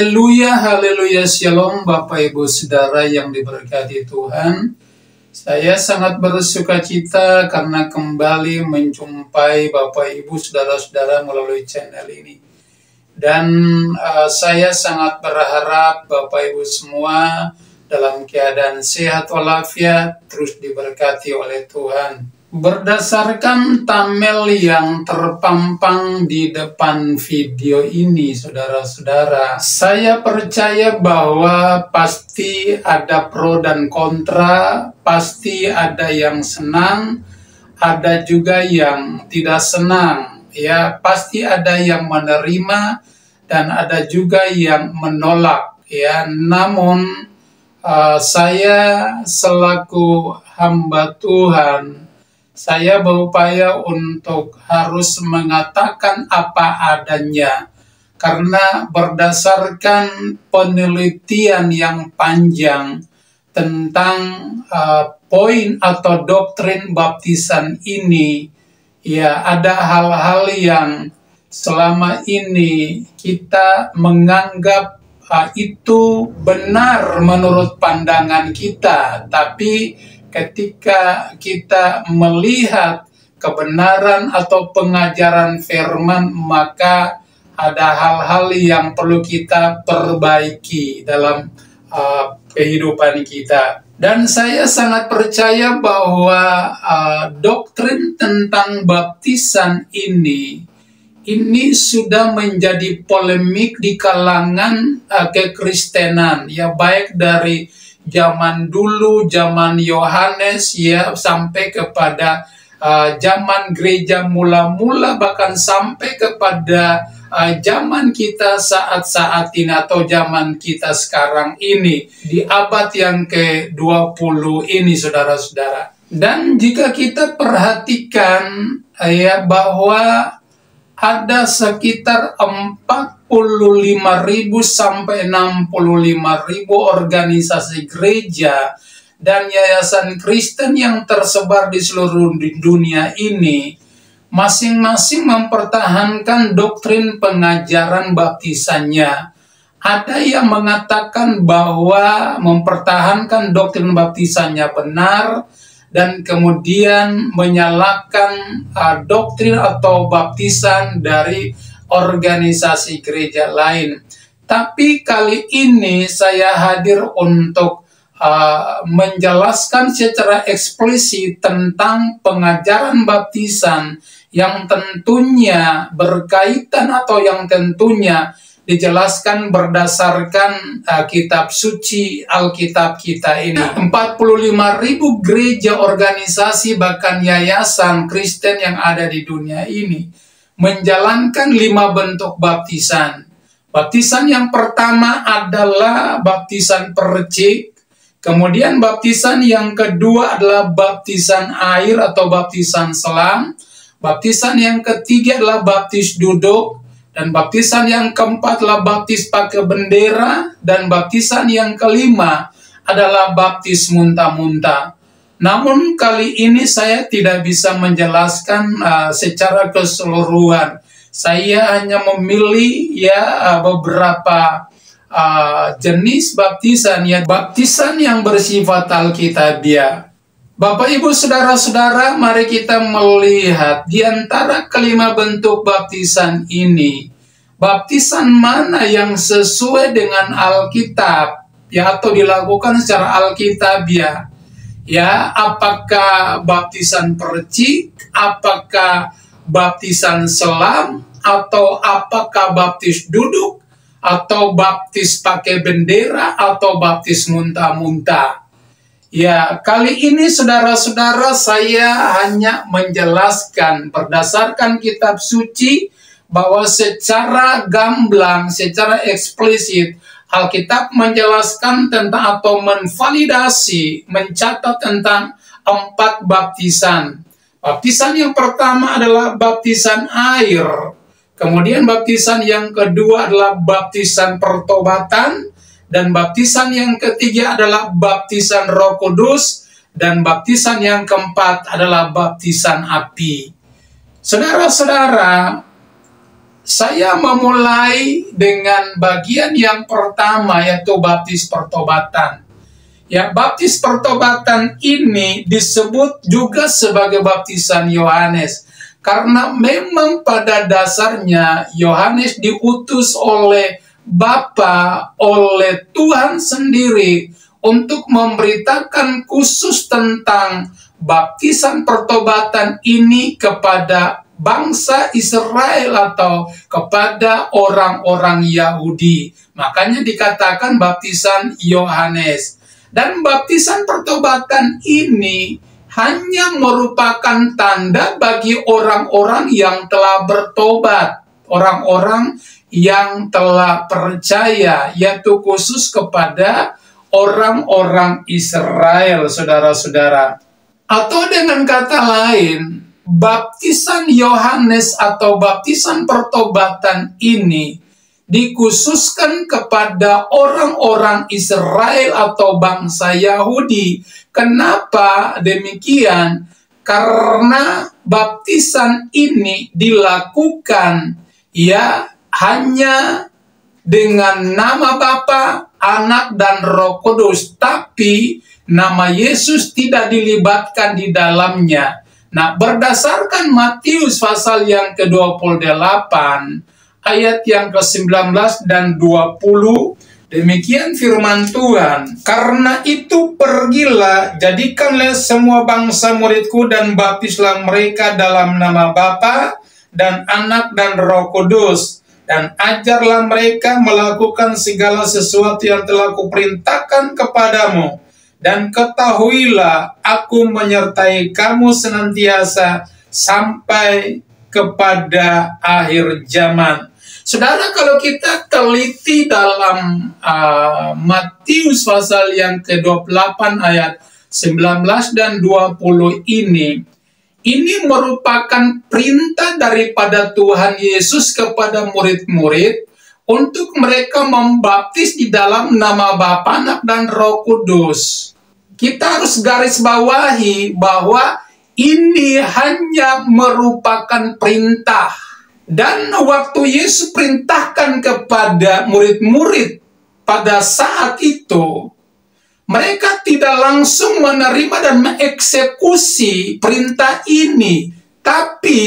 Haleluya, haleluya, shalom Bapak Ibu Saudara yang diberkati Tuhan. Saya sangat bersuka cita karena kembali menjumpai Bapak Ibu Saudara-saudara melalui channel ini. Dan saya sangat berharap Bapak Ibu semua dalam keadaan sehat walafiat, terus diberkati oleh Tuhan. Berdasarkan thumbnail yang terpampang di depan video ini, saudara-saudara, saya percaya bahwa pasti ada pro dan kontra, pasti ada yang senang, ada juga yang tidak senang, ya, pasti ada yang menerima dan ada juga yang menolak, ya. Namun saya selaku hamba Tuhan, saya berupaya untuk harus mengatakan apa adanya, karena berdasarkan penelitian yang panjang tentang poin atau doktrin baptisan ini, ya, ada hal-hal yang selama ini kita menganggap itu benar menurut pandangan kita, tapi ketika kita melihat kebenaran atau pengajaran firman, maka ada hal-hal yang perlu kita perbaiki dalam kehidupan kita. Dan saya sangat percaya bahwa doktrin tentang baptisan ini sudah menjadi polemik di kalangan kekristenan, ya, baik dari zaman dulu, zaman Yohanes, ya, sampai kepada zaman gereja mula-mula, bahkan sampai kepada zaman kita saat-saat ini atau zaman kita sekarang ini, di abad yang ke-20 ini, saudara-saudara. Dan jika kita perhatikan, ya, bahwa ada sekitar 45.000 sampai 65.000 organisasi gereja dan yayasan Kristen yang tersebar di seluruh dunia ini, masing-masing mempertahankan doktrin pengajaran baptisannya. Ada yang mengatakan bahwa mempertahankan doktrin baptisannya benar, dan kemudian menyalahkan doktrin atau baptisan dari organisasi gereja lain. Tapi kali ini saya hadir untuk menjelaskan secara eksplisit tentang pengajaran baptisan yang tentunya berkaitan atau yang tentunya dijelaskan berdasarkan kitab suci Alkitab kita ini. 45.000 gereja, organisasi, bahkan yayasan Kristen yang ada di dunia ini menjalankan 5 bentuk baptisan. Baptisan yang pertama adalah baptisan percik, kemudian baptisan yang kedua adalah baptisan air atau baptisan selam, baptisan yang ketiga adalah baptis duduk, dan baptisan yang keempat adalah baptis pakai bendera, dan baptisan yang kelima adalah baptis muntah-muntah. Namun kali ini saya tidak bisa menjelaskan secara keseluruhan. Saya hanya memilih, ya, beberapa jenis baptisan, ya, baptisan yang bersifat alkitabiah. Bapak Ibu Saudara-saudara, mari kita melihat di antara kelima bentuk baptisan ini, baptisan mana yang sesuai dengan Alkitab, ya, atau dilakukan secara alkitabiah. Ya, apakah baptisan percik, apakah baptisan selam, atau apakah baptis duduk, atau baptis pakai bendera, atau baptis muntah-muntah. Ya, kali ini saudara-saudara saya hanya menjelaskan berdasarkan kitab suci bahwa secara gamblang, secara eksplisit, Alkitab menjelaskan tentang atau menvalidasi, mencatat tentang 4 baptisan. Baptisan yang pertama adalah baptisan air. Kemudian baptisan yang kedua adalah baptisan pertobatan. Dan baptisan yang ketiga adalah baptisan Roh Kudus, dan baptisan yang keempat adalah baptisan api. Saudara-saudara, saya memulai dengan bagian yang pertama, yaitu baptis pertobatan. Ya, baptis pertobatan ini disebut juga sebagai baptisan Yohanes. Karena memang pada dasarnya Yohanes diutus oleh Bapa, oleh Tuhan sendiri untuk memberitakan khusus tentang baptisan pertobatan ini kepada bangsa Israel atau kepada orang-orang Yahudi. Makanya dikatakan baptisan Yohanes. Dan baptisan pertobatan ini hanya merupakan tanda bagi orang-orang yang telah bertobat, orang-orang yang telah percaya, yaitu khusus kepada orang-orang Israel, saudara-saudara. Atau dengan kata lain, baptisan Yohanes atau baptisan pertobatan ini dikhususkan kepada orang-orang Israel atau bangsa Yahudi. Kenapa demikian? Karena baptisan ini dilakukan ya hanya dengan nama Bapa, Anak, dan Roh Kudus, tapi nama Yesus tidak dilibatkan di dalamnya. Nah, berdasarkan Matius pasal yang ke-28, ayat yang ke-19 dan 20, demikian firman Tuhan. Karena itu pergilah, jadikanlah semua bangsa muridku dan baptislah mereka dalam nama Bapa dan Anak dan Roh Kudus. Dan ajarlah mereka melakukan segala sesuatu yang telah kuperintahkan kepadamu. Dan ketahuilah, aku menyertai kamu senantiasa sampai kepada akhir zaman. Saudara, kalau kita teliti dalam Matius pasal yang ke-28 ayat 19 dan 20 ini merupakan perintah daripada Tuhan Yesus kepada murid-murid untuk mereka membaptis di dalam nama Bapa, Anak, dan Roh Kudus. Kita harus garis bawahi bahwa ini hanya merupakan perintah. Dan waktu Yesus perintahkan kepada murid-murid pada saat itu, mereka tidak langsung menerima dan mengeksekusi perintah ini. Tapi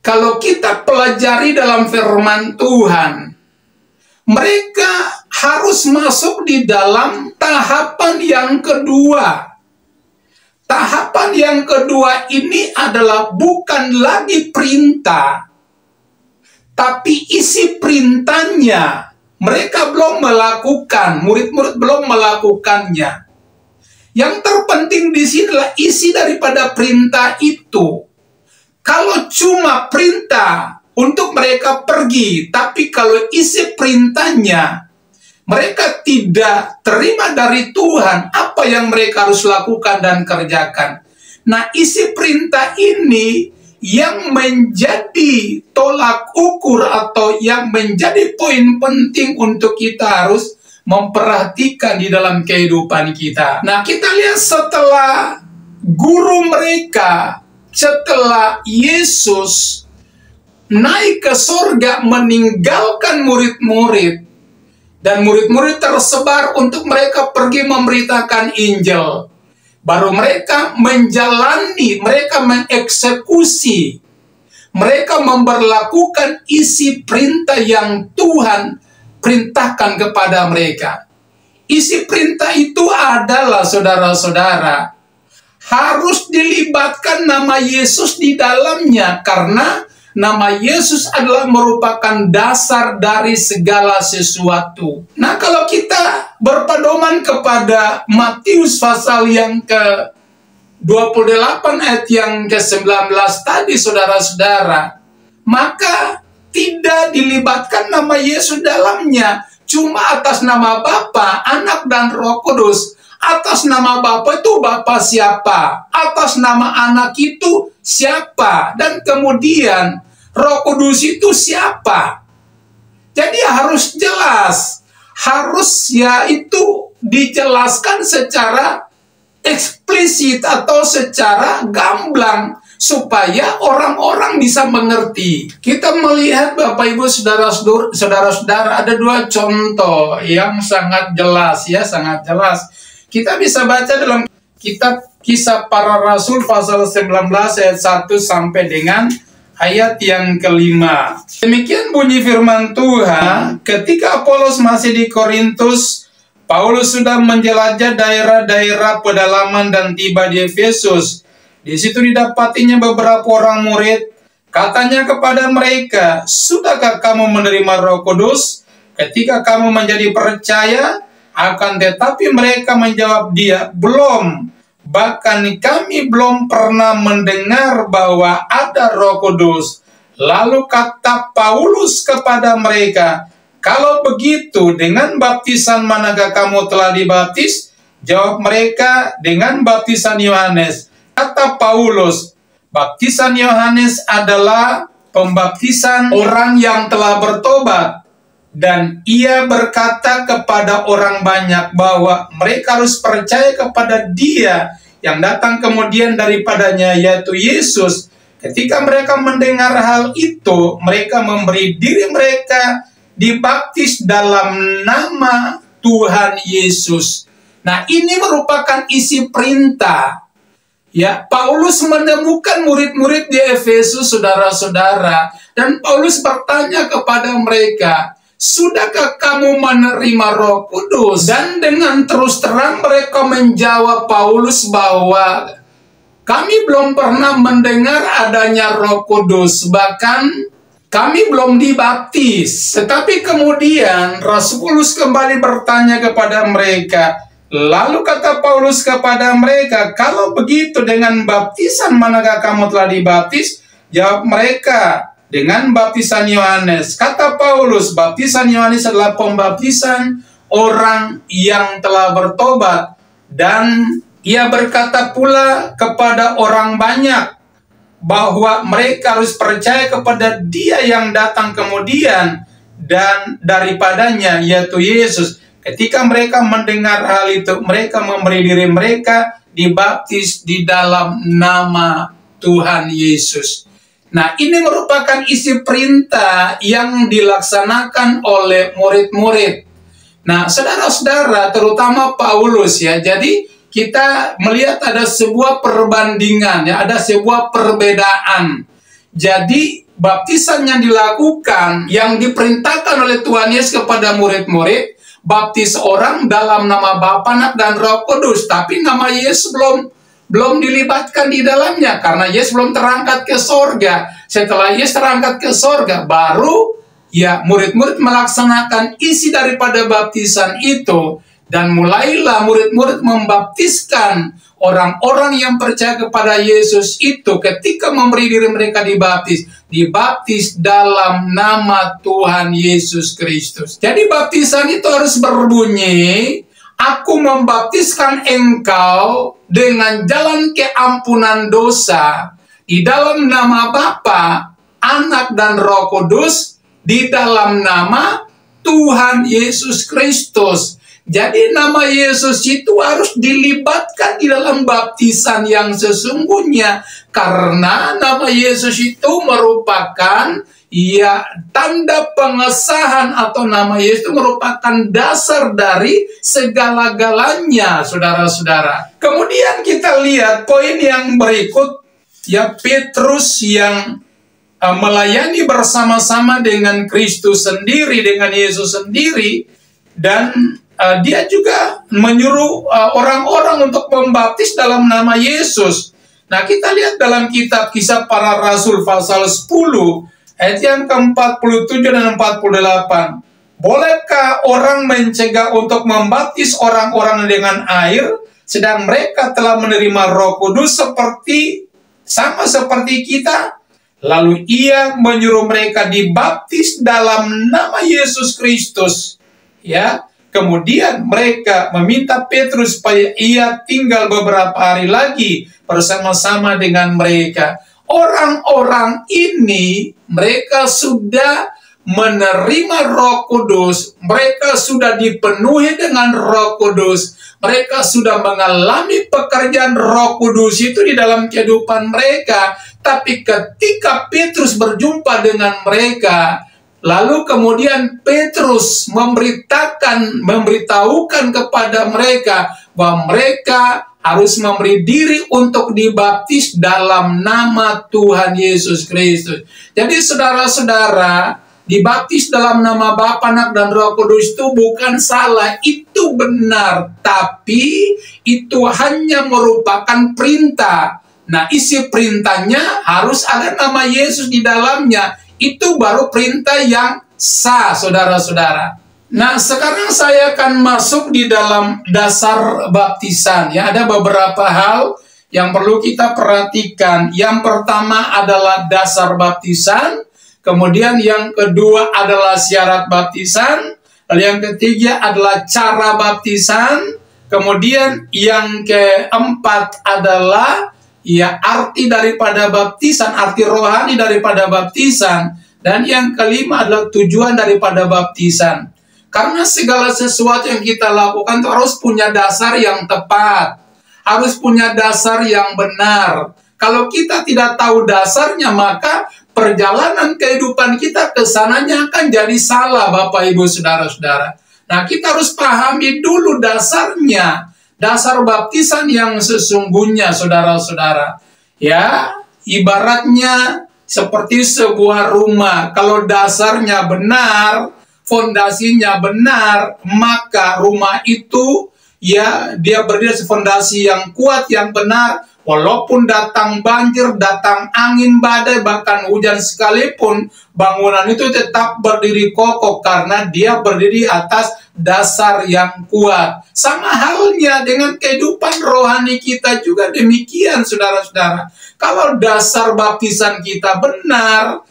kalau kita pelajari dalam firman Tuhan, mereka harus masuk di dalam tahapan yang kedua. Tahapan yang kedua ini adalah bukan lagi perintah, tapi isi perintahnya mereka belum melakukan, murid-murid belum melakukannya. Yang terpenting di sini adalah isi daripada perintah itu. Kalau cuma perintah untuk mereka pergi, tapi kalau isi perintahnya mereka tidak terima dari Tuhan, apa yang mereka harus lakukan dan kerjakan. Nah, isi perintah ini yang menjadi tolak ukur atau yang menjadi poin penting untuk kita harus memperhatikan di dalam kehidupan kita. Nah, kita lihat setelah guru mereka, setelah Yesus naik ke surga meninggalkan murid-murid, dan murid-murid tersebar untuk mereka pergi memberitakan Injil. Baru mereka menjalani, mereka mengeksekusi, mereka memberlakukan isi perintah yang Tuhan perintahkan kepada mereka. Isi perintah itu adalah, saudara-saudara, harus dilibatkan nama Yesus di dalamnya, karena nama Yesus adalah merupakan dasar dari segala sesuatu. Nah, kalau kita berpedoman kepada Matius pasal yang ke-28 ayat yang ke-19 tadi, saudara-saudara, maka tidak dilibatkan nama Yesus dalamnya. Cuma atas nama Bapa, Anak, dan Roh Kudus. Atas nama Bapa itu Bapa siapa? Atas nama Anak itu siapa? Dan kemudian Roh Kudus itu siapa? Jadi harus jelas, harus itu dijelaskan secara eksplisit atau secara gamblang supaya orang-orang bisa mengerti. Kita melihat Bapak Ibu saudara-saudara, ada dua contoh yang sangat jelas ya, sangat jelas. Kita bisa baca dalam kitab Kisah Para Rasul pasal 19 ayat 1 sampai dengan ayat yang kelima. Demikian bunyi firman Tuhan, ketika Apolos masih di Korintus, Paulus sudah menjelajah daerah-daerah pedalaman dan tiba di Efesus. Di situ didapatinya beberapa orang murid. Katanya kepada mereka, sudahkah kamu menerima Roh Kudus ketika kamu menjadi percaya? Akan tetapi mereka menjawab dia, belum. Bahkan kami belum pernah mendengar bahwa ada Roh Kudus. Lalu kata Paulus kepada mereka, kalau begitu dengan baptisan manakah kamu telah dibaptis? Jawab mereka, dengan baptisan Yohanes. Kata Paulus, baptisan Yohanes adalah pembaptisan orang yang telah bertobat. Dan ia berkata kepada orang banyak bahwa mereka harus percaya kepada Dia yang datang kemudian daripadanya, yaitu Yesus. Ketika mereka mendengar hal itu, mereka memberi diri mereka dibaptis dalam nama Tuhan Yesus. Nah, ini merupakan isi perintah. Ya, Paulus menemukan murid-murid di Efesus, saudara-saudara, dan Paulus bertanya kepada mereka, sudahkah kamu menerima Roh Kudus? Dan dengan terus terang mereka menjawab Paulus bahwa kami belum pernah mendengar adanya Roh Kudus, bahkan kami belum dibaptis. Tetapi kemudian Rasul Paulus kembali bertanya kepada mereka. Lalu kata Paulus kepada mereka, kalau begitu dengan baptisan manakah kamu telah dibaptis? Jawab mereka, dengan baptisan Yohanes. Kata Paulus, baptisan Yohanes adalah pembaptisan orang yang telah bertobat. Dan ia berkata pula kepada orang banyak bahwa mereka harus percaya kepada Dia yang datang kemudian dan daripadanya, yaitu Yesus. Ketika mereka mendengar hal itu, mereka memberi diri mereka dibaptis di dalam nama Tuhan Yesus. Nah, ini merupakan isi perintah yang dilaksanakan oleh murid-murid. Nah, saudara-saudara, terutama Paulus ya. Jadi, kita melihat ada sebuah perbandingan, ya, ada sebuah perbedaan. Jadi, baptisan yang dilakukan, yang diperintahkan oleh Tuhan Yesus kepada murid-murid, baptis orang dalam nama Bapa, Anak, dan Roh Kudus. Tapi nama Yesus belum dilibatkan di dalamnya, karena Yesus belum terangkat ke sorga. Setelah Yesus terangkat ke sorga, baru ya murid-murid melaksanakan isi daripada baptisan itu. Dan mulailah murid-murid membaptiskan orang-orang yang percaya kepada Yesus itu ketika memberi diri mereka dibaptis dalam nama Tuhan Yesus Kristus. Jadi baptisan itu harus berbunyi, aku membaptiskan engkau dengan jalan keampunan dosa di dalam nama Bapa, Anak, dan Roh Kudus, di dalam nama Tuhan Yesus Kristus. Jadi nama Yesus itu harus dilibatkan di dalam baptisan yang sesungguhnya. Karena nama Yesus itu merupakan ya tanda pengesahan, atau nama Yesus itu merupakan dasar dari segala-galanya, saudara-saudara. Kemudian kita lihat poin yang berikut, ya, Petrus yang melayani bersama-sama dengan Kristus sendiri, dengan Yesus sendiri, dan dia juga menyuruh orang-orang untuk membaptis dalam nama Yesus. Nah, kita lihat dalam kitab Kisah Para Rasul pasal 10 ayat yang ke-47 dan 48. Bolehkah orang mencegah untuk membaptis orang-orang dengan air, sedang mereka telah menerima Roh Kudus sama seperti kita? Lalu ia menyuruh mereka dibaptis dalam nama Yesus Kristus. Ya. Kemudian mereka meminta Petrus supaya ia tinggal beberapa hari lagi bersama-sama dengan mereka. Orang-orang ini, mereka sudah menerima Roh Kudus, mereka sudah dipenuhi dengan Roh Kudus, mereka sudah mengalami pekerjaan Roh Kudus itu di dalam kehidupan mereka, Tapi ketika Petrus berjumpa dengan mereka, lalu kemudian Petrus memberitahukan kepada mereka bahwa mereka harus memberi diri untuk dibaptis dalam nama Tuhan Yesus Kristus. Jadi saudara-saudara, dibaptis dalam nama Bapa, Anak, dan Roh Kudus itu bukan salah, itu benar. Tapi itu hanya merupakan perintah. Nah, isi perintahnya harus ada nama Yesus di dalamnya. Itu baru perintah yang sah, saudara-saudara. Nah, sekarang saya akan masuk di dalam dasar baptisan. Ya, ada beberapa hal yang perlu kita perhatikan. Yang pertama adalah dasar baptisan. Kemudian yang kedua adalah syarat baptisan. Lalu yang ketiga adalah cara baptisan. Kemudian yang keempat adalah arti daripada baptisan, arti rohani daripada baptisan. Dan yang kelima adalah tujuan daripada baptisan. Karena segala sesuatu yang kita lakukan itu harus punya dasar yang tepat. Harus punya dasar yang benar. Kalau kita tidak tahu dasarnya, maka perjalanan kehidupan kita kesananya akan jadi salah, Bapak, Ibu, Saudara-saudara. Nah, kita harus pahami dulu dasarnya. Dasar baptisan yang sesungguhnya, saudara-saudara. Ya, ibaratnya seperti sebuah rumah. Kalau dasarnya benar, fondasinya benar, maka rumah itu dia berdiri di fondasi yang kuat, yang benar. Walaupun datang banjir, datang angin badai, bahkan hujan sekalipun, bangunan itu tetap berdiri kokoh karena dia berdiri atas dasar yang kuat. Sama halnya dengan kehidupan rohani kita juga demikian, saudara-saudara. Kalau dasar baptisan kita benar,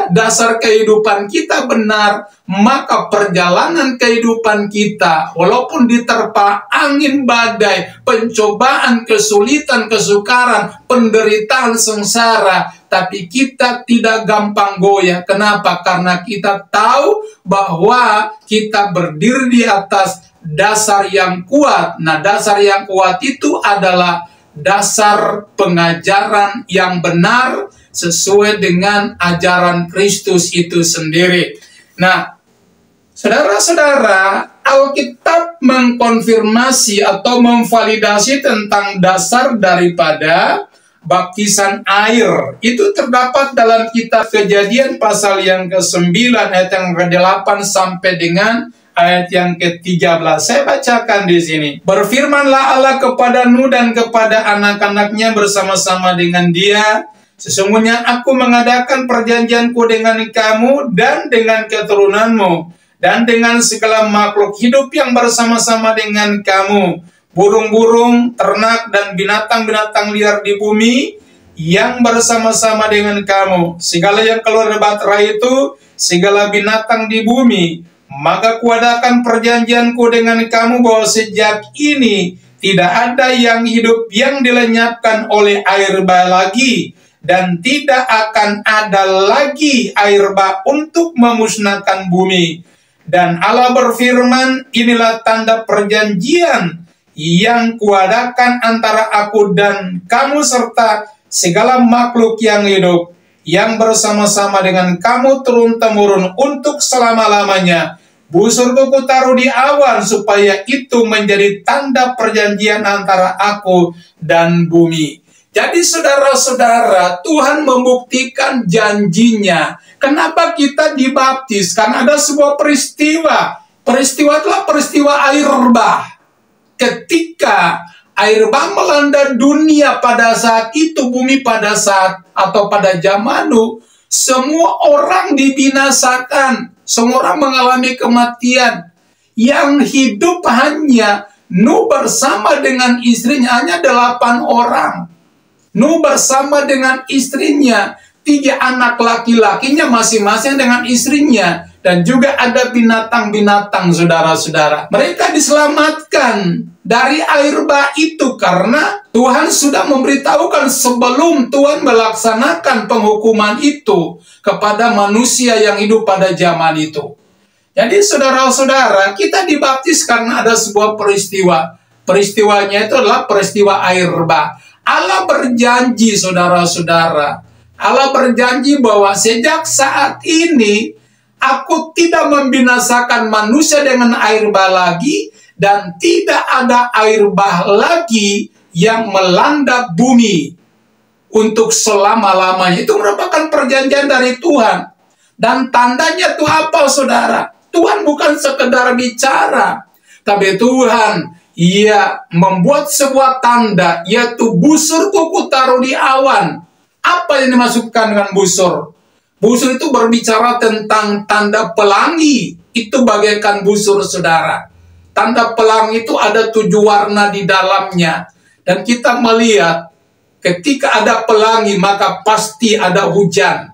dasar kehidupan kita benar, maka perjalanan kehidupan kita, walaupun diterpa angin badai, pencobaan, kesulitan, kesukaran, penderitaan, sengsara, tapi kita tidak gampang goyah. Kenapa? Karena kita tahu bahwa kita berdiri di atas dasar yang kuat. Nah, dasar yang kuat itu adalah dasar pengajaran yang benar, sesuai dengan ajaran Kristus itu sendiri. Nah, saudara-saudara, Alkitab mengkonfirmasi atau memvalidasi tentang dasar daripada baptisan air. Itu terdapat dalam kitab Kejadian pasal yang ke-9 ayat yang ke-8 sampai dengan ayat yang ke-13. Saya bacakan di sini. Berfirmanlah Allah kepada Nuh dan kepada anak-anaknya bersama-sama dengan dia, sesungguhnya aku mengadakan perjanjianku dengan kamu dan dengan keturunanmu, dan dengan segala makhluk hidup yang bersama-sama dengan kamu, burung-burung, ternak, dan binatang-binatang liar di bumi yang bersama-sama dengan kamu, segala yang keluar dari bahtera itu, segala binatang di bumi. Maka kuadakan perjanjianku dengan kamu bahwa sejak ini tidak ada yang hidup yang dilenyapkan oleh air bah lagi, dan tidak akan ada lagi air bah untuk memusnahkan bumi. Dan Allah berfirman, inilah tanda perjanjian yang kuadakan antara aku dan kamu serta segala makhluk yang hidup yang bersama-sama dengan kamu turun-temurun untuk selama-lamanya. Busurku kutaruh di awan supaya itu menjadi tanda perjanjian antara aku dan bumi. Jadi saudara-saudara, Tuhan membuktikan janjinya. Kenapa kita dibaptis? Karena ada sebuah peristiwa. Peristiwa itulah peristiwa air bah. Ketika air bah melanda dunia pada saat itu, bumi pada saat atau pada zaman Nuh, semua orang dibinasakan. Semua orang mengalami kematian. Yang hidup hanya Nuh bersama dengan istrinya, hanya 8 orang. Nuh bersama dengan istrinya, 3 anak laki-lakinya masing-masing dengan istrinya, dan juga ada binatang-binatang, saudara-saudara. Mereka diselamatkan dari air bah itu karena Tuhan sudah memberitahukan sebelum Tuhan melaksanakan penghukuman itu kepada manusia yang hidup pada zaman itu. Jadi saudara-saudara, kita dibaptis karena ada sebuah peristiwa. Peristiwanya itu adalah peristiwa air bah. Allah berjanji, saudara-saudara, Allah berjanji bahwa sejak saat ini aku tidak membinasakan manusia dengan air bah lagi, dan tidak ada air bah lagi yang melanda bumi untuk selama-lamanya. Itu merupakan perjanjian dari Tuhan. Dan tandanya itu apa, saudara? Tuhan bukan sekedar bicara, tapi Tuhan Ia membuat sebuah tanda, yaitu busur kuku taruh di awan. Apa yang dimaksudkan dengan busur? Busur itu berbicara tentang tanda pelangi. Itu bagaikan busur, saudara. Tanda pelangi itu ada 7 warna di dalamnya. Dan kita melihat ketika ada pelangi, maka pasti ada hujan.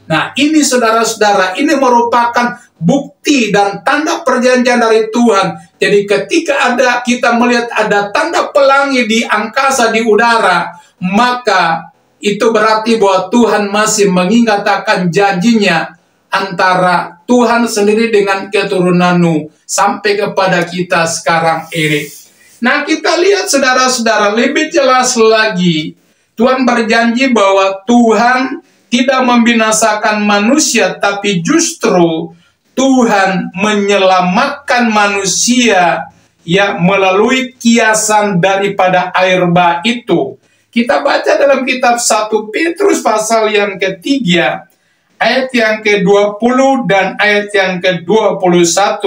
Nah, ini saudara-saudara, ini merupakan bukti dan tanda perjanjian dari Tuhan. Jadi ketika kita melihat ada tanda pelangi di angkasa, di udara, maka itu berarti bahwa Tuhan masih mengingat akan janjinya antara Tuhan sendiri dengan keturunan Nuh sampai kepada kita sekarang ini. Nah, kita lihat saudara-saudara lebih jelas lagi. Tuhan berjanji bahwa Tuhan tidak membinasakan manusia, tapi justru Tuhan menyelamatkan manusia ya melalui kiasan daripada air bah itu. Kita baca dalam kitab 1 Petrus pasal yang ketiga, ayat yang ke-20 dan ayat yang ke-21.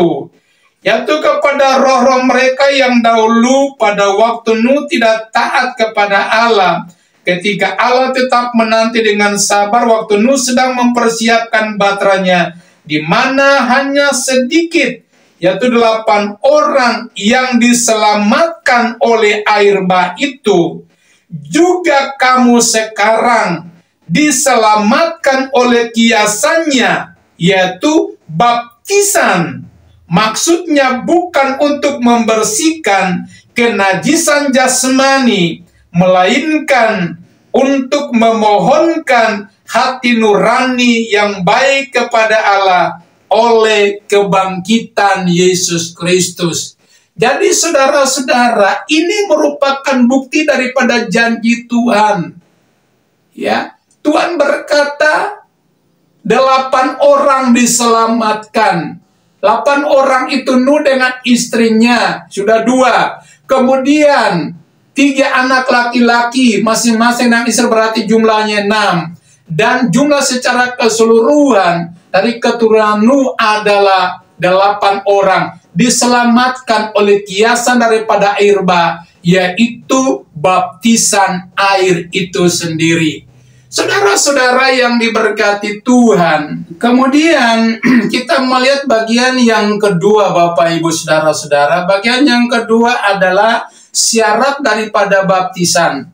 Yaitu kepada roh-roh mereka yang dahulu pada waktu Nuh tidak taat kepada Allah, ketika Allah tetap menanti dengan sabar waktu Nuh sedang mempersiapkan baterainya, di mana hanya sedikit, yaitu 8 orang yang diselamatkan oleh air bah itu. Juga kamu sekarang diselamatkan oleh kiasannya, yaitu baptisan. Maksudnya bukan untuk membersihkan kenajisan jasmani, melainkan untuk memohonkan hati nurani yang baik kepada Allah oleh kebangkitan Yesus Kristus. Jadi saudara-saudara, ini merupakan bukti daripada janji Tuhan. Ya, Tuhan berkata 8 orang diselamatkan. 8 orang itu Nuh dengan istrinya, sudah 2. Kemudian 3 anak laki-laki, masing-masing dengan istri, berarti jumlahnya 6. Dan jumlah secara keseluruhan dari keturunan Nuh adalah 8 orang. Diselamatkan oleh kiasan daripada air bah, yaitu baptisan air itu sendiri. Saudara-saudara yang diberkati Tuhan, kemudian kita melihat bagian yang kedua, Bapak Ibu Saudara-saudara. Bagian yang kedua adalah syarat daripada baptisan.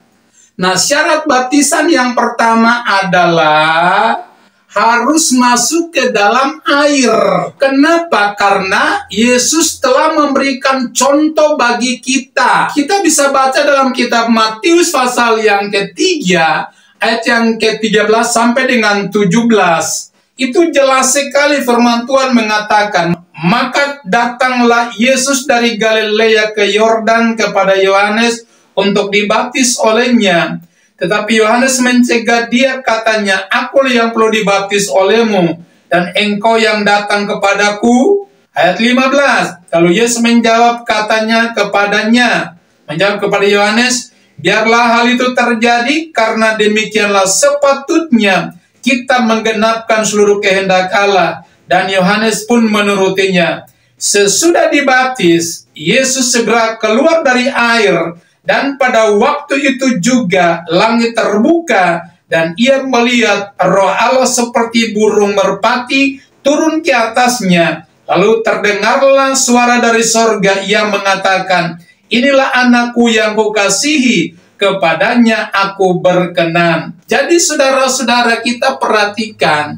Nah, syarat baptisan yang pertama adalah harus masuk ke dalam air. Kenapa? Karena Yesus telah memberikan contoh bagi kita. Kita bisa baca dalam kitab Matius pasal yang ketiga, ayat yang ke-13 sampai dengan 17. Itu jelas sekali firman Tuhan mengatakan, maka datanglah Yesus dari Galilea ke Yordan kepada Yohanes untuk dibaptis olehnya. Tetapi Yohanes mencegah dia, katanya, "Akulah yang perlu dibaptis olehmu, dan engkau yang datang kepadaku." Ayat 15. Lalu Yesus menjawab, katanya kepadanya, menjawab kepada Yohanes, "Biarlah hal itu terjadi, karena demikianlah sepatutnya kita menggenapkan seluruh kehendak Allah." Dan Yohanes pun menurutinya. Sesudah dibaptis, Yesus segera keluar dari air. Dan pada waktu itu juga langit terbuka, dan ia melihat Roh Allah seperti burung merpati turun ke atasnya. Lalu terdengarlah suara dari sorga yang mengatakan, "Inilah anakku yang kukasihi, kepadanya aku berkenan." Jadi saudara-saudara, kita perhatikan,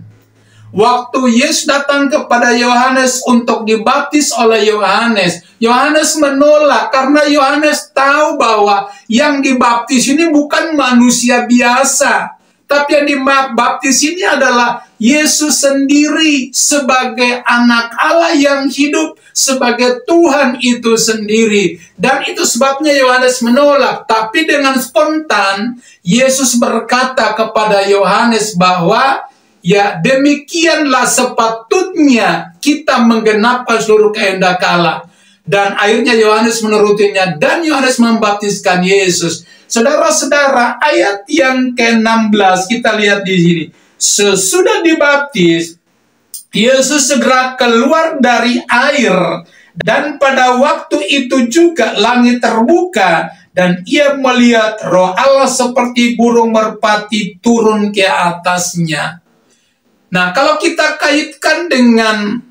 waktu Yesus datang kepada Yohanes untuk dibaptis oleh Yohanes, Yohanes menolak karena Yohanes tahu bahwa yang dibaptis ini bukan manusia biasa, tapi yang dibaptis ini adalah Yesus sendiri sebagai anak Allah yang hidup, sebagai Tuhan itu sendiri. Dan itu sebabnya Yohanes menolak. Tapi dengan spontan, Yesus berkata kepada Yohanes bahwa, ya demikianlah sepatutnya kita menggenapkan seluruh kehendak Allah. Dan akhirnya Yohanes menurutinya, dan Yohanes membaptiskan Yesus. Saudara-saudara, ayat yang ke-16 kita lihat di sini. Sesudah dibaptis, Yesus segera keluar dari air, dan pada waktu itu juga langit terbuka, dan ia melihat Roh Allah seperti burung merpati turun ke atasnya. Nah, kalau kita kaitkan dengan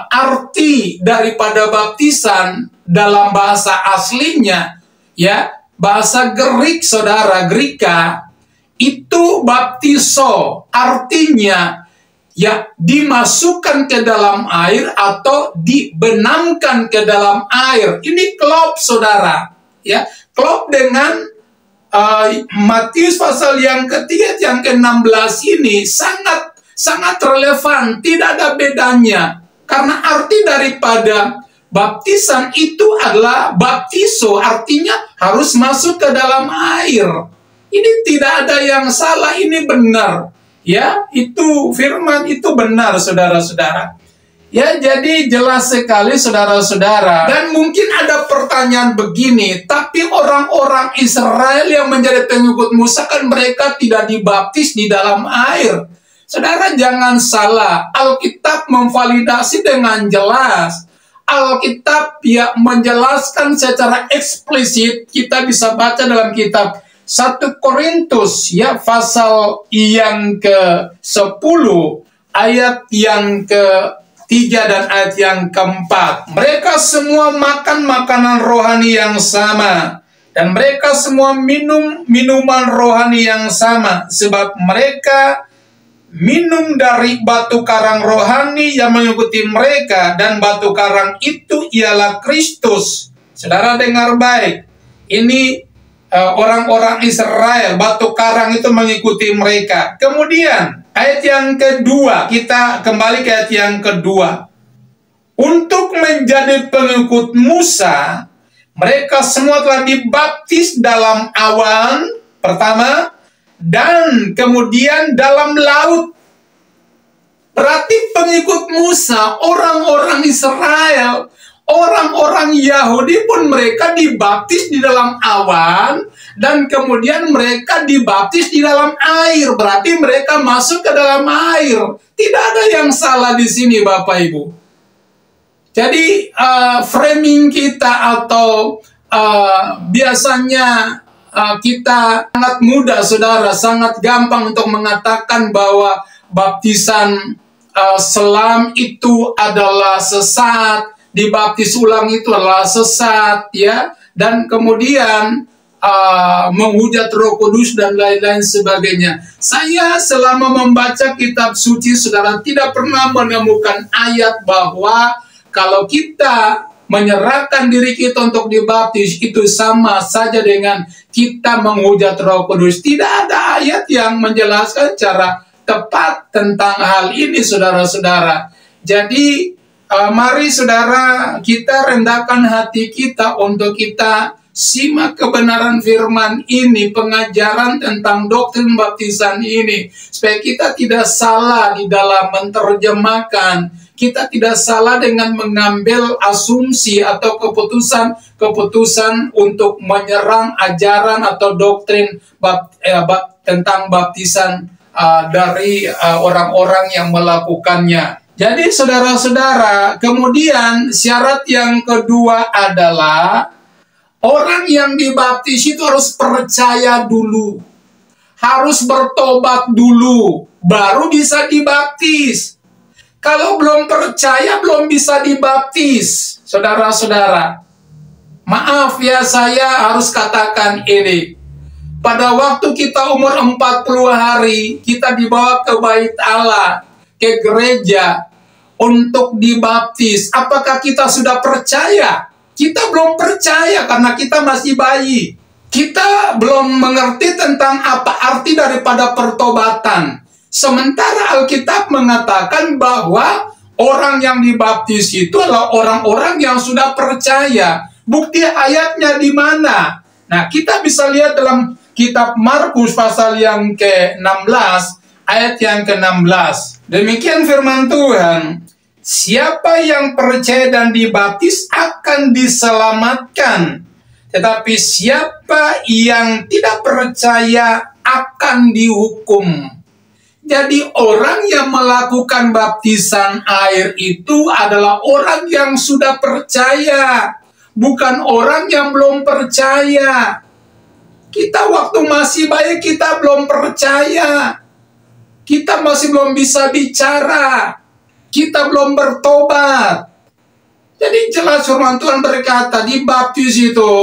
arti daripada baptisan dalam bahasa aslinya, ya, bahasa Greek, saudara, Greka, itu baptiso, artinya ya dimasukkan ke dalam air atau dibenamkan ke dalam air. Ini klop, saudara, ya, klop dengan Matius pasal yang ketiga yang ke-16 ini sangat relevan, tidak ada bedanya. Karena arti daripada baptisan itu adalah baptiso, artinya harus masuk ke dalam air. Ini tidak ada yang salah, ini benar. Ya, itu firman itu benar, saudara-saudara. Ya, jadi jelas sekali, saudara-saudara. Dan mungkin ada pertanyaan begini, tapi orang-orang Israel yang menjadi pengikut Musa kan mereka tidak dibaptis di dalam air. Saudara, jangan salah, Alkitab memvalidasi dengan jelas. Alkitab ya menjelaskan secara eksplisit, kita bisa baca dalam kitab 1 Korintus ya pasal yang ke-10 ayat yang ke-3 dan ayat yang ke-4. Mereka semua makan makanan rohani yang sama, dan mereka semua minum minuman rohani yang sama, sebab mereka minum dari batu karang rohani yang mengikuti mereka, dan batu karang itu ialah Kristus. Saudara dengar baik, ini orang-orang Israel, batu karang itu mengikuti mereka. Kemudian ayat yang kedua, kita kembali ke ayat yang kedua. Untuk menjadi pengikut Musa, mereka semua telah dibaptis dalam awan pertama, dan kemudian dalam laut. Berarti pengikut Musa, orang-orang Israel, orang-orang Yahudi pun mereka dibaptis di dalam awan, dan kemudian mereka dibaptis di dalam air. Berarti mereka masuk ke dalam air. Tidak ada yang salah di sini, Bapak Ibu. Jadi framing kita atau biasanya kita sangat mudah, saudara, sangat gampang untuk mengatakan bahwa baptisan selam itu adalah sesat, dibaptis ulang itu adalah sesat, ya, dan kemudian menghujat Roh Kudus dan lain-lain sebagainya. Saya selama membaca kitab suci, saudara, tidak pernah menemukan ayat bahwa kalau kita menyerahkan diri kita untuk dibaptis itu sama saja dengan kita menghujat Roh Kudus. Tidak ada ayat yang menjelaskan secara tepat tentang hal ini, saudara-saudara. Jadi mari, saudara, kita rendahkan hati kita untuk kita simak kebenaran firman ini, pengajaran tentang doktrin baptisan ini, supaya kita tidak salah di dalam menerjemahkan. Kita tidak salah dengan mengambil asumsi atau keputusan untuk menyerang ajaran atau doktrin tentang baptisan dari orang-orang yang melakukannya. Jadi saudara-saudara, kemudian syarat yang kedua adalah orang yang dibaptis itu harus percaya dulu, harus bertobat dulu, baru bisa dibaptis. Kalau belum percaya, belum bisa dibaptis. Saudara-saudara, maaf ya, saya harus katakan ini. Pada waktu kita umur 40 hari, kita dibawa ke bait Allah, ke gereja, untuk dibaptis. Apakah kita sudah percaya? Kita belum percaya karena kita masih bayi. Kita belum mengerti tentang apa arti daripada pertobatan. Sementara Alkitab mengatakan bahwa orang yang dibaptis itu adalah orang-orang yang sudah percaya. Bukti ayatnya di mana? Nah, kita bisa lihat dalam kitab Markus pasal yang ke-16, ayat yang ke-16. Demikian firman Tuhan, siapa yang percaya dan dibaptis akan diselamatkan, tetapi siapa yang tidak percaya akan dihukum. Jadi orang yang melakukan baptisan air itu adalah orang yang sudah percaya, bukan orang yang belum percaya. Kita waktu masih baik, kita belum percaya. Kita masih belum bisa bicara. Kita belum bertobat. Jadi jelas firman Tuhan berkata, dibaptis itu,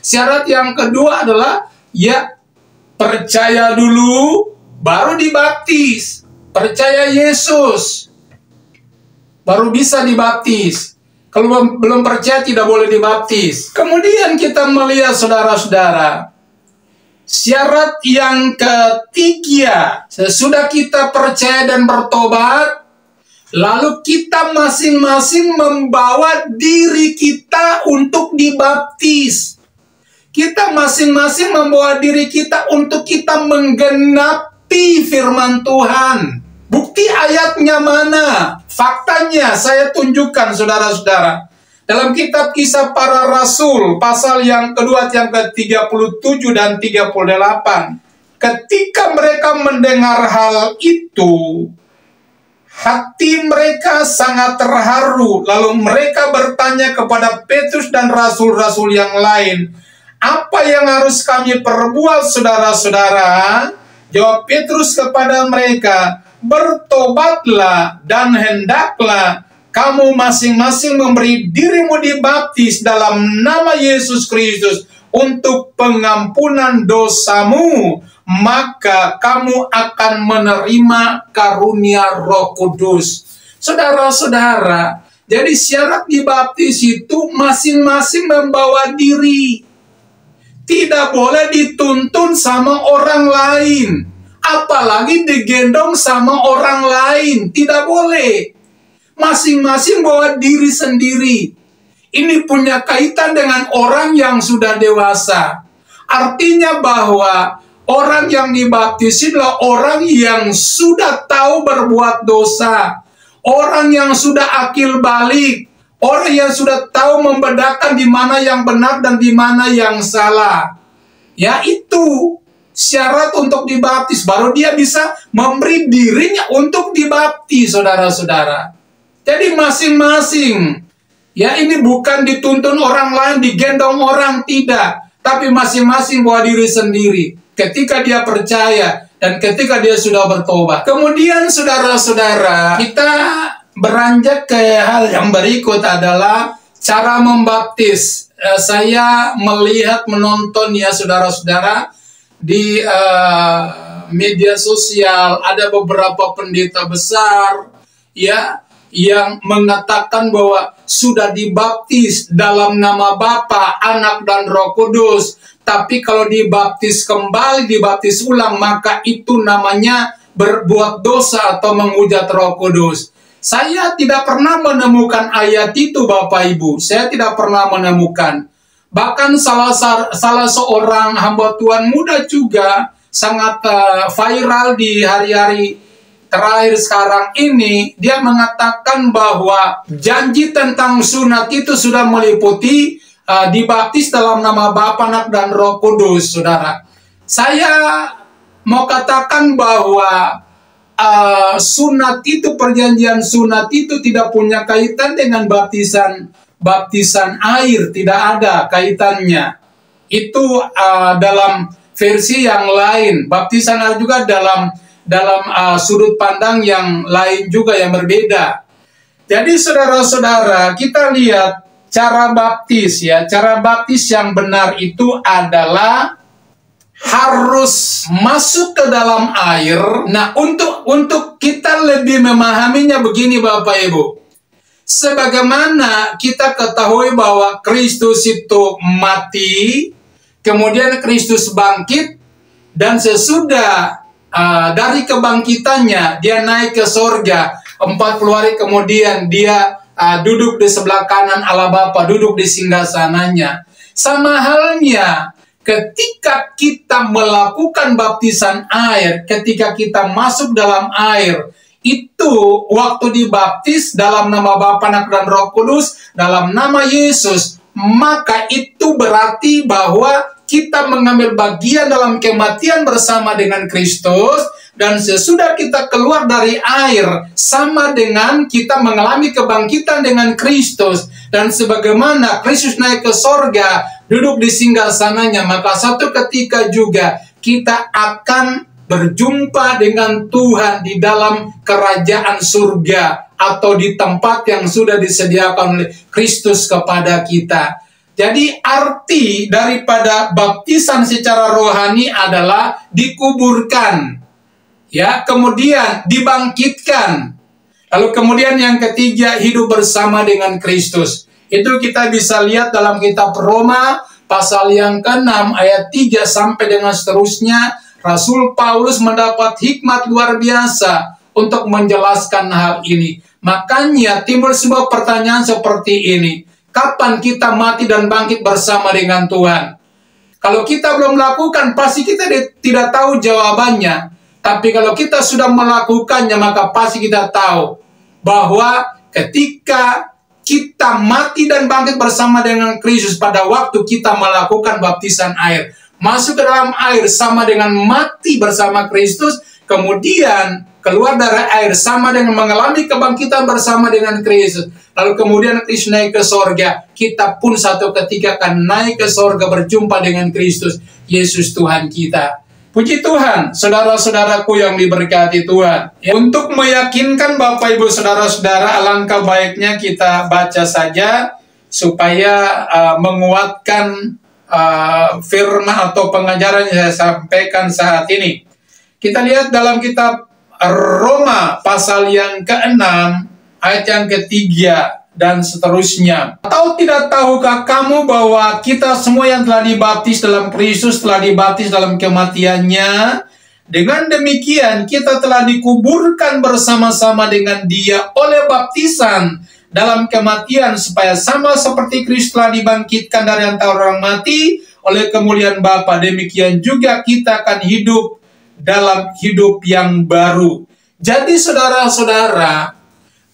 syarat yang kedua adalah, percaya dulu, baru dibaptis. Percaya Yesus, baru bisa dibaptis. Kalau belum percaya tidak boleh dibaptis. Kemudian kita melihat saudara-saudara, syarat yang ketiga, sesudah kita percaya dan bertobat, lalu kita masing-masing membawa diri kita untuk dibaptis. Kita masing-masing membawa diri kita untuk kita menggenapi firman Tuhan. Bukti ayatnya mana? Faktanya saya tunjukkan saudara-saudara. Dalam kitab Kisah Para Rasul, pasal yang kedua, yang ke-37 dan 38. Ketika mereka mendengar hal itu, hati mereka sangat terharu. Lalu mereka bertanya kepada Petrus dan rasul-rasul yang lain, apa yang harus kami perbuat, saudara-saudara? Jawab Petrus kepada mereka, bertobatlah dan hendaklah kamu masing-masing memberi dirimu dibaptis dalam nama Yesus Kristus untuk pengampunan dosamu, maka kamu akan menerima karunia Roh Kudus. Saudara-saudara, jadi syarat dibaptis itu masing-masing membawa diri. Tidak boleh dituntun sama orang lain, apalagi digendong sama orang lain. Tidak boleh. Masing-masing bawa diri sendiri. Ini punya kaitan dengan orang yang sudah dewasa. Artinya bahwa orang yang dibaptis adalah orang yang sudah tahu berbuat dosa. Orang yang sudah akil balik. Orang yang sudah tahu membedakan di mana yang benar dan di mana yang salah. Ya, itu syarat untuk dibaptis. Baru dia bisa memberi dirinya untuk dibaptis, saudara-saudara. Jadi masing-masing, ya ini bukan dituntun orang lain, digendong orang, tidak. Tapi masing-masing bawa diri sendiri. Ketika dia percaya dan ketika dia sudah bertobat. Kemudian saudara-saudara, kita beranjak ke hal yang berikut adalah cara membaptis. Saya melihat, menonton ya saudara-saudara, di media sosial ada beberapa pendeta besar ya yang mengatakan bahwa sudah dibaptis dalam nama Bapa, Anak dan Roh Kudus, tapi kalau dibaptis kembali, dibaptis ulang, maka itu namanya berbuat dosa atau menghujat Roh Kudus. Saya tidak pernah menemukan ayat itu, Bapak Ibu. Saya tidak pernah menemukan. Bahkan salah seorang hamba Tuhan muda juga sangat viral di hari-hari terakhir sekarang ini. Dia mengatakan bahwa janji tentang sunat itu sudah meliputi dibaptis dalam nama Bapa, Anak dan Roh Kudus, saudara. Saya mau katakan bahwa sunat itu, perjanjian sunat itu tidak punya kaitan dengan baptisan air, tidak ada kaitannya. Itu dalam versi yang lain. Baptisan air juga dalam sudut pandang yang lain juga yang berbeda. Jadi saudara-saudara, kita lihat cara baptis ya. Cara baptis yang benar itu adalah harus masuk ke dalam air. Nah, untuk kita lebih memahaminya begini Bapak Ibu. Sebagaimana kita ketahui bahwa Kristus itu mati, kemudian Kristus bangkit, dan sesudah dari kebangkitannya dia naik ke sorga, 40 hari kemudian dia duduk di sebelah kanan Allah Bapa, duduk di singgasananya. Sama halnya ketika kita melakukan baptisan air, ketika kita masuk dalam air, itu waktu dibaptis dalam nama Bapa, Anak, dan Roh Kudus, dalam nama Yesus, maka itu berarti bahwa kita mengambil bagian dalam kematian bersama dengan Kristus, dan sesudah kita keluar dari air, sama dengan kita mengalami kebangkitan dengan Kristus. Dan sebagaimana Kristus naik ke sorga, duduk di singgasananya, maka satu ketika juga kita akan berjumpa dengan Tuhan di dalam kerajaan surga, atau di tempat yang sudah disediakan oleh Kristus kepada kita. Jadi arti daripada baptisan secara rohani adalah dikuburkan, ya, kemudian dibangkitkan. Lalu kemudian yang ketiga, hidup bersama dengan Kristus. Itu kita bisa lihat dalam kitab Roma pasal yang ke-6 ayat 3 sampai dengan seterusnya. Rasul Paulus mendapat hikmat luar biasa untuk menjelaskan hal ini. Makanya timbul sebuah pertanyaan seperti ini. Kapan kita mati dan bangkit bersama dengan Tuhan? Kalau kita belum melakukan, pasti kita tidak tahu jawabannya. Tapi kalau kita sudah melakukannya, maka pasti kita tahu bahwa ketika kita mati dan bangkit bersama dengan Kristus pada waktu kita melakukan baptisan air, masuk ke dalam air sama dengan mati bersama Kristus, kemudian keluar dari air sama dengan mengalami kebangkitan bersama dengan Kristus. Lalu kemudian Kristus naik ke sorga, kita pun satu ketika akan naik ke sorga berjumpa dengan Kristus, Yesus Tuhan kita. Puji Tuhan, saudara-saudaraku yang diberkati Tuhan. Untuk meyakinkan Bapak Ibu Saudara-saudara, alangkah baiknya kita baca saja supaya menguatkan firman atau pengajaran yang saya sampaikan saat ini. Kita lihat dalam kitab Roma pasal yang ke-6 ayat yang ke-3 dan seterusnya. Atau tidak tahukah kamu bahwa kita semua yang telah dibaptis dalam Kristus telah dibaptis dalam kematiannya? Dengan demikian kita telah dikuburkan bersama-sama dengan Dia oleh baptisan dalam kematian, supaya sama seperti Kristus telah dibangkitkan dari antara orang mati oleh kemuliaan Bapa, demikian juga kita akan hidup dalam hidup yang baru. Jadi saudara-saudara,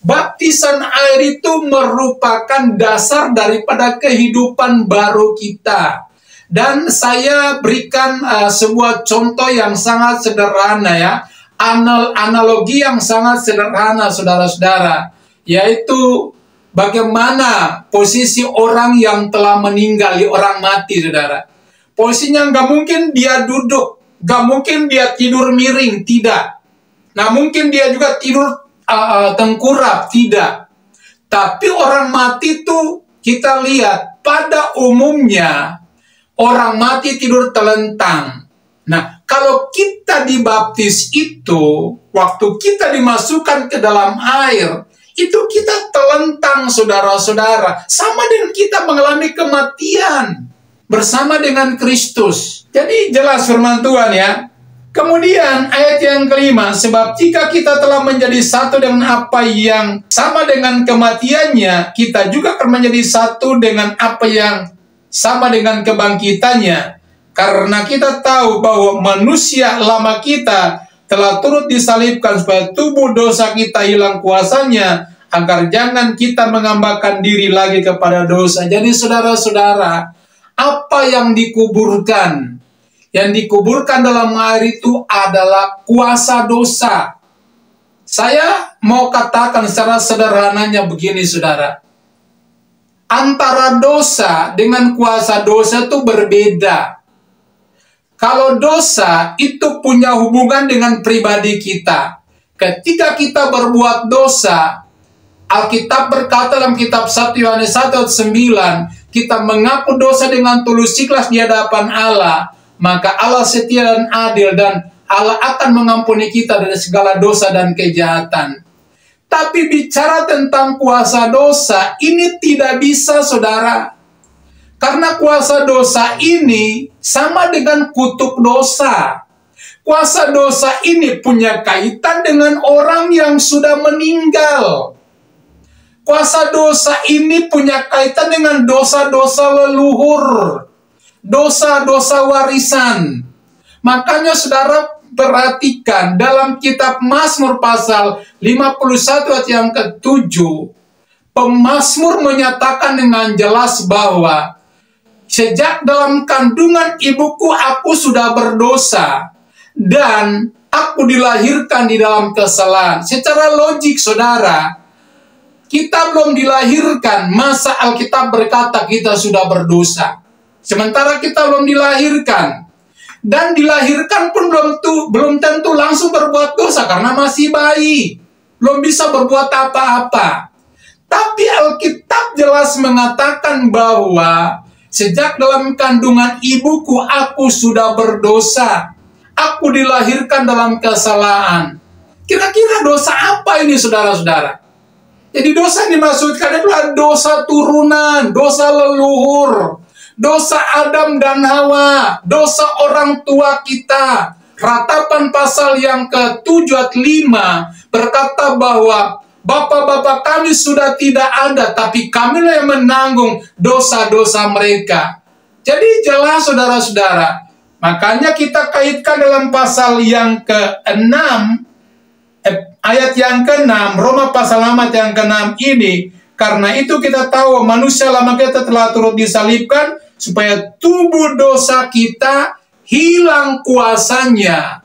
baptisan air itu merupakan dasar daripada kehidupan baru kita. Dan saya berikan sebuah contoh yang sangat sederhana, ya, analogi yang sangat sederhana saudara-saudara, yaitu bagaimana posisi orang yang telah meninggal, orang mati, saudara. Posisinya nggak mungkin dia duduk, nggak mungkin dia tidur miring, tidak. Nah, mungkin dia juga tidur tengkurap, tidak. Tapi orang mati itu kita lihat pada umumnya orang mati tidur telentang. Nah, kalau kita dibaptis itu, waktu kita dimasukkan ke dalam air, itu kita telentang saudara-saudara, sama dengan kita mengalami kematian bersama dengan Kristus. Jadi jelas firman Tuhan, ya. Kemudian ayat yang kelima, sebab jika kita telah menjadi satu dengan apa yang sama dengan kematiannya, kita juga akan menjadi satu dengan apa yang sama dengan kebangkitannya. Karena kita tahu bahwa manusia lama kita telah turut disalibkan supaya tubuh dosa kita hilang kuasanya, agar jangan kita mengambarkan diri lagi kepada dosa. Jadi saudara-saudara, apa yang dikuburkan? Yang dikuburkan dalam air itu adalah kuasa dosa. Saya mau katakan secara sederhananya begini, saudara. Antara dosa dengan kuasa dosa itu berbeda. Kalau dosa itu punya hubungan dengan pribadi kita. Ketika kita berbuat dosa, Alkitab berkata dalam kitab 1 Yohanes 1 ayat 9, kita mengaku dosa dengan tulus ikhlas di hadapan Allah, maka Allah setia dan adil, dan Allah akan mengampuni kita dari segala dosa dan kejahatan. Tapi bicara tentang kuasa dosa, ini tidak bisa, saudara. Karena kuasa dosa ini sama dengan kutuk dosa. Kuasa dosa ini punya kaitan dengan orang yang sudah meninggal. Kuasa dosa ini punya kaitan dengan dosa-dosa leluhur, dosa-dosa warisan. Makanya saudara perhatikan dalam kitab Mazmur pasal 51 ayat yang ke-7, pemazmur menyatakan dengan jelas bahwa sejak dalam kandungan ibuku aku sudah berdosa, dan aku dilahirkan di dalam kesalahan. Secara logik saudara, kita belum dilahirkan, masa Alkitab berkata kita sudah berdosa? Sementara kita belum dilahirkan. Dan dilahirkan pun belum tentu langsung berbuat dosa, karena masih bayi. Belum bisa berbuat apa-apa. Tapi Alkitab jelas mengatakan bahwa sejak dalam kandungan ibuku aku sudah berdosa. Aku dilahirkan dalam kesalahan. Kira-kira dosa apa ini saudara-saudara? Jadi dosa yang dimaksudkan adalah dosa turunan, dosa leluhur, dosa Adam dan Hawa, dosa orang tua kita. Ratapan pasal yang ke-7 ayat 5 berkata bahwa bapak-bapak kami sudah tidak ada, tapi kamilah yang menanggung dosa-dosa mereka. Jadi jelas saudara-saudara, makanya kita kaitkan dalam pasal yang ke-6, ayat yang ke-6, Roma pasal 6 ayat yang ke-6 ini. Karena itu kita tahu manusia lama kita telah turut disalibkan, supaya tubuh dosa kita hilang kuasanya.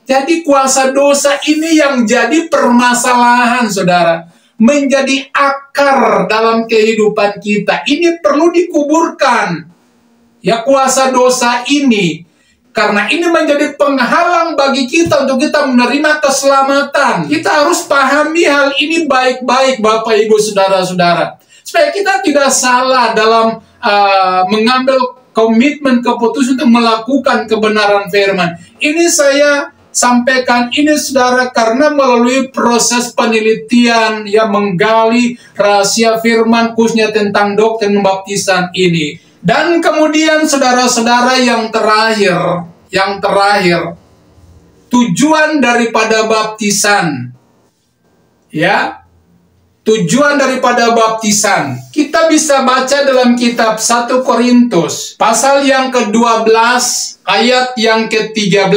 Jadi kuasa dosa ini yang jadi permasalahan saudara, menjadi akar dalam kehidupan kita. Ini perlu dikuburkan. Ya, kuasa dosa ini, karena ini menjadi penghalang bagi kita untuk kita menerima keselamatan. Kita harus pahami hal ini baik-baik Bapak Ibu Saudara-saudara, supaya kita tidak salah dalam mengambil komitmen keputusan untuk melakukan kebenaran firman. Ini saya sampaikan ini saudara karena melalui proses penelitian yang menggali rahasia firman khususnya tentang doktrin baptisan ini. Dan kemudian saudara-saudara yang terakhir, tujuan daripada baptisan. Ya, tujuan daripada baptisan. Kita bisa baca dalam kitab 1 Korintus, pasal yang ke-12, ayat yang ke-13.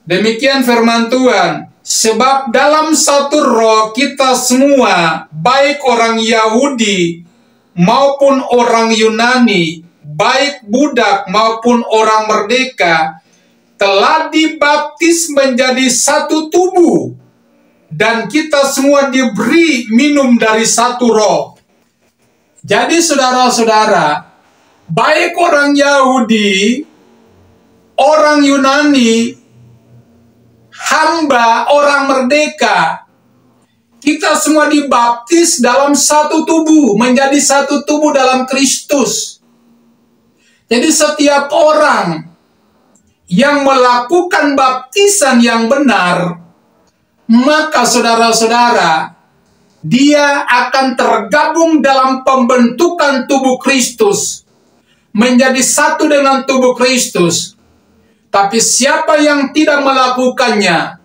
Demikian firman Tuhan. Sebab dalam satu roh kita semua, baik orang Yahudi maupun orang Yunani, baik budak maupun orang merdeka, telah dibaptis menjadi satu tubuh, dan kita semua diberi minum dari satu roh. Jadi saudara-saudara, baik orang Yahudi, orang Yunani, hamba, orang merdeka, kita semua dibaptis dalam satu tubuh, menjadi satu tubuh dalam Kristus. Jadi setiap orang yang melakukan baptisan yang benar, maka saudara-saudara, dia akan tergabung dalam pembentukan tubuh Kristus, menjadi satu dengan tubuh Kristus. Tapi siapa yang tidak melakukannya,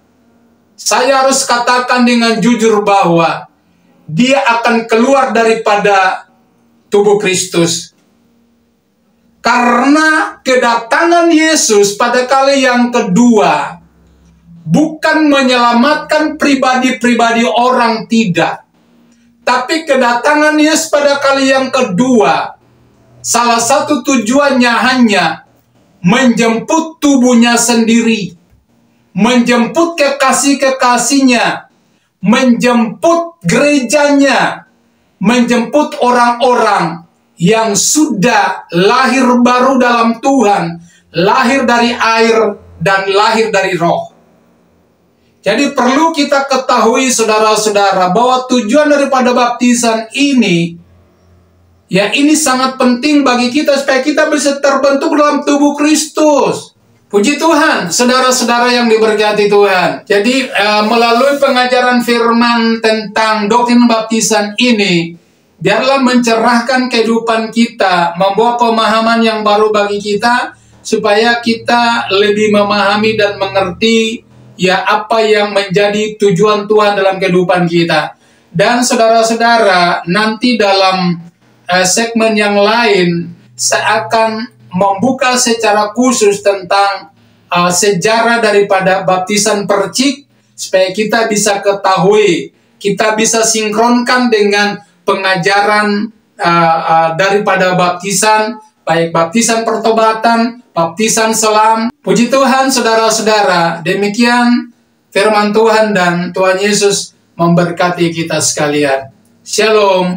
saya harus katakan dengan jujur bahwa dia akan keluar daripada tubuh Kristus. Karena kedatangan Yesus pada kali yang kedua bukan menyelamatkan pribadi-pribadi orang, tidak. Tapi kedatangan Yesus pada kali yang kedua, salah satu tujuannya hanya menjemput tubuhnya sendiri, menjemput kekasih-kekasihnya, menjemput gerejanya, menjemput orang-orang yang sudah lahir baru dalam Tuhan, lahir dari air dan lahir dari roh. Jadi perlu kita ketahui saudara-saudara bahwa tujuan daripada baptisan ini, ya ini sangat penting bagi kita supaya kita bisa terbentuk dalam tubuh Kristus. Puji Tuhan, saudara-saudara yang diberkati Tuhan. Jadi melalui pengajaran firman tentang doktrin baptisan ini, biarlah mencerahkan kehidupan kita, membawa pemahaman yang baru bagi kita, supaya kita lebih memahami dan mengerti ya apa yang menjadi tujuan Tuhan dalam kehidupan kita. Dan saudara-saudara, nanti dalam segmen yang lain saya akan membuka secara khusus tentang sejarah daripada baptisan percik, supaya kita bisa ketahui, kita bisa sinkronkan dengan pengajaran daripada baptisan, baik baptisan pertobatan, baptisan selam. Puji Tuhan saudara-saudara, demikian firman Tuhan dan Tuhan Yesus memberkati kita sekalian. Shalom.